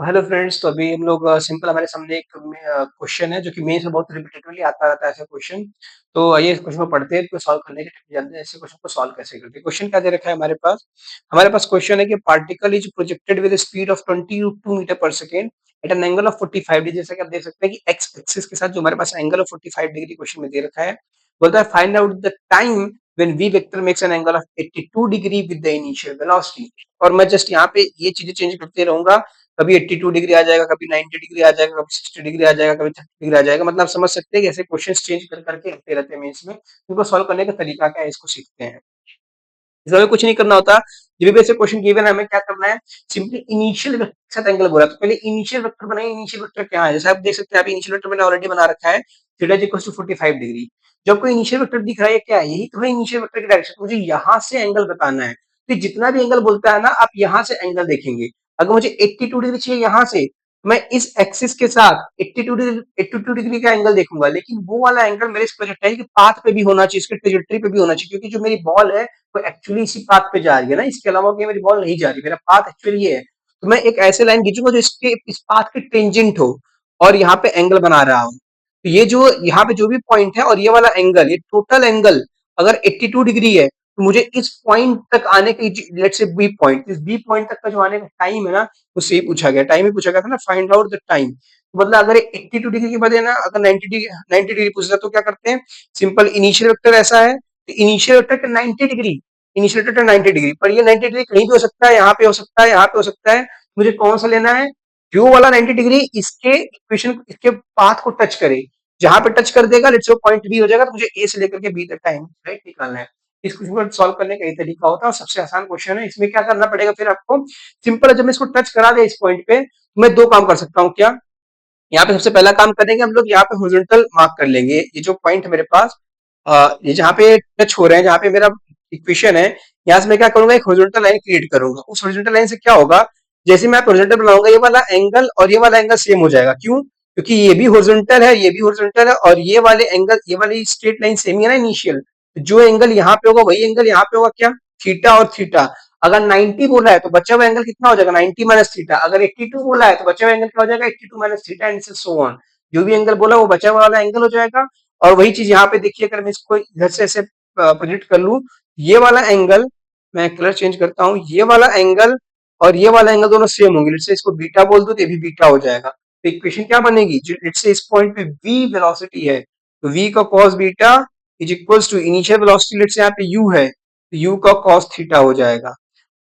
तो hello friends, तो अभी हम लोग सिंपल हमारे सामने एक क्वेश्चन है जो कि मेंस में बहुत रिपीटेडली आता रहता है ऐसा क्वेश्चन। तो आइए इस क्वेश्चन को पढ़ते हैं, इसको सॉल्व करने के टिप्स जानते हैं ऐसे क्वेश्चन को सॉल्व कैसे करते हैं। क्वेश्चन क्या दे रखा है हमारे पास क्वेश्चन है कि particle is projected with speed of 22 metre per second at an angle of 45 degree. जैसा कि आप देख सकते हैं कि एक्स एक्सिस के साथ जो हमारे पास एंगल ऑफ 45 डिग्री क्वेश्चन में दे रखा है, बोलता है find out the time when v vector makes an angle of 82 degree with the initial velocity. और मैं जस्ट यहाँ पे ये चीजें चेंज करते रहूंगा, कभी 82 डिग्री आ जाएगा, कभी 90 डिग्री आ जाएगा, कभी 60 डिग्री आ जाएगा, कभी 30 डिग्री आ जाएगा। मतलब आप समझ सकते हैं कि ऐसे क्वेश्चन चेंज कर करके आते रहते हैं मेंस में। इनको सॉल्व करने का तरीका क्या है, इसको सीखते हैं। इसमें हमें कुछ नहीं करना होता। जब भी ऐसे क्वेश्चन गिवन है, हमें क्या करना है, सिंपली इनिशियल वेक्टर के साथ एंगल बोला तो पहले इनिशियल वेक्टर बनाइए। इनिशियल वेक्टर क्या है, जैसे आप देख सकते हैं, अभी इनिशियल वेक्टर मैंने ऑलरेडी बना रखा है, theta is equal to 45 degree. जो आपको इनिशियल वेक्टर दिख रहा है, क्या है, यही तो है इनिशियल वेक्टर की डायरेक्शन। मुझे यहाँ से एंगल बताना है, तो जितना भी एंगल बोलता है ना, आप यहाँ से एंगल देखेंगे। अगर मुझे 82 डिग्री चाहिए यहाँ से, मैं इस एक्सिस के साथ 82 डिग्री का एंगल देखूंगा, लेकिन वो वाला एंगल मेरे इस प्रोजेक्टाइल के पाथ पे भी होना चाहिए, इसके ट्रेजेक्टरी पे भी होना चाहिए, क्योंकि जो मेरी बॉल है वो एक्चुअली इसी पाथ पे जा रही है ना, इसके अलावा कहीं मेरी बॉल नहीं जा रही, मेरा पाथ एक्चुअली ये है। तो मैं एक ऐसे लाइन खींचूंगा जो इसके इस पाथ के टेंजेंट हो और यहाँ पे एंगल बना रहा हूँ। तो ये जो यहाँ पे जो भी पॉइंट है और ये वाला एंगल, ये टोटल एंगल अगर 82 डिग्री है, तो मुझे इस पॉइंट तक आने की, लेट्स से बी पॉइंट, इस बी पॉइंट तक का जो आने का टाइम है ना, उससे ही पूछा गया, टाइम ही पूछा गया था ना, फाइंड आउट द टाइम। तो मतलब अगर 82 डिग्री के बजाय ना अगर 90 डिग्री पूछता तो क्या करते हैं, सिंपल इनिशियल वेक्टर ऐसा है, initial vector 90 degree, initial vector 90 degree, पर ये 90 डिग्री कहीं भी हो सकता है, यहाँ पे हो सकता है, यहाँ पे हो सकता है। मुझे कौन सा लेना है, जो वाला 90 डिग्री इसके इक्वेशन, इसके पाथ को टच करे। जहां पे टच कर देगा, लेट्स से पॉइंट बी हो जाएगा, तो मुझे ए से लेकर के बी तक टाइम राइट निकालना है। इस क्वेश्चन को सॉल्व करने का यही तरीका होता है और सबसे आसान क्वेश्चन है। इसमें क्या करना पड़ेगा फिर आपको, सिंपल है, जब मैं इसको टच करा दे इस पॉइंट पे, तो मैं दो काम कर सकता हूँ। क्या, यहाँ पे सबसे पहला काम करेंगे हम लोग, यहाँ पे हॉरिजॉन्टल मार्क कर लेंगे। ये जो पॉइंट है मेरे पास, ये जहाँ पे टच हो रहे हैं, जहाँ पे मेरा इक्वेशन है, यहाँ से मैं क्या करूंगा, एक हॉरिजॉन्टल लाइन क्रिएट करूंगा। उस हॉरिजॉन्टल लाइन से क्या होगा, जैसे मैं हॉरिजॉन्टल बनाऊंगा, ये वाला एंगल और ये वाला एंगल सेम हो जाएगा। क्यों, क्योंकि ये भी हॉरिजॉन्टल है, ये भी हॉरिजॉन्टल है, और ये वाले एंगल, ये वाली स्ट्रेट लाइन सेम ही है ना इनिशियल। जो एंगल यहाँ पे होगा वही एंगल यहाँ पे होगा। क्या, थीटा और थीटा। अगर 90 बोला है तो बचा हुआ एंगल कितना हो जाएगा, 90 माइनस थीटा। अगर 82 बोला है तो बचा हुआ एंगल क्या हो जाएगा, 82 minus theta, and so on. जो भी एंगल बोला वो बचा हुआ वाला एंगल हो जाएगा। और वही चीज यहाँ पे देखिए, अगर मैं इसको इधर से ऐसे प्रोजेक्ट कर लूं, ये वाला एंगल, मैं कलर चेंज करता हूँ, ये वाला एंगल और ये वाला एंगल दोनों सेम होंगे। लेट्स से इसको बीटा बोल दो तो ये भी बीटा हो जाएगा। तो इक्वेशन क्या बनेगी, लेट्स से इस पॉइंट पे v वेलोसिटी है, तो v का cos beta is equals to initial velocity, let's say यहाँ पे u है, तो u का cos थीटा हो जाएगा।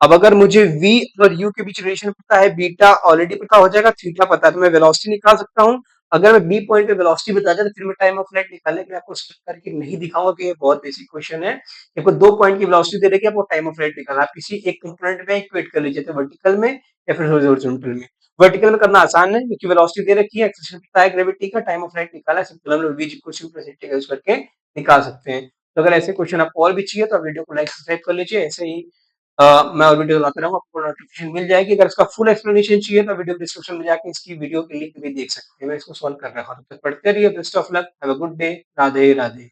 अब अगर मुझे v और u के बीच रिलेशन पता है, बीटा ऑलरेडी पता हो जाएगा, थीटा पता है, तो मैं वेलोसिटी निकाल सकता हूँ। अगर मैं बी पॉइंट पे वेलोसिटी बता दें, तो फिर मैं टाइम ऑफ फ्लाइट निकालने के लिए आपको स्टेप करके नहीं दिखाऊंगा, कि ये बहुत बेसिक क्वेश्चन है। आपको दो पॉइंट की वेलोसिटी दे रखी है, आपको टाइम ऑफ फ्लाइट निकालना, आप किसी एक कंपोनेंट में इक्वेट कर लीजिए, तो वर्टिकल में या फिर हॉरिजॉन्टल में। वर्टिकल में करना आसान है, क्योंकि वेलोसिटी दे रखी है, एक्सेलरेशन पता है, ग्रेविटी का, टाइम ऑफ फ्लाइट निकाला है, सिंपल हम लोग v equals two plus use करके निकाल सकते हैं। तो अगर ऐसे क्वेश्चन आपको और भी चाहिए तो आप वीडियो को लाइक सब्सक्राइब कर लीजिए। ऐसे ही मैं और वीडियो लाते रहूंगा, आपको नोटिफिकेशन मिल जाएगी। अगर इसका फुल एक्सप्लेनेशन चाहिए तो वीडियो डिस्क्रिप्शन में जाके इसकी वीडियो की लिंक भी देख सकते हैं, मैं इसको सॉल्व कर रहा हूँ। तब तक पढ़ते रहिए, best of luck, have a good day, Radhe Radhe.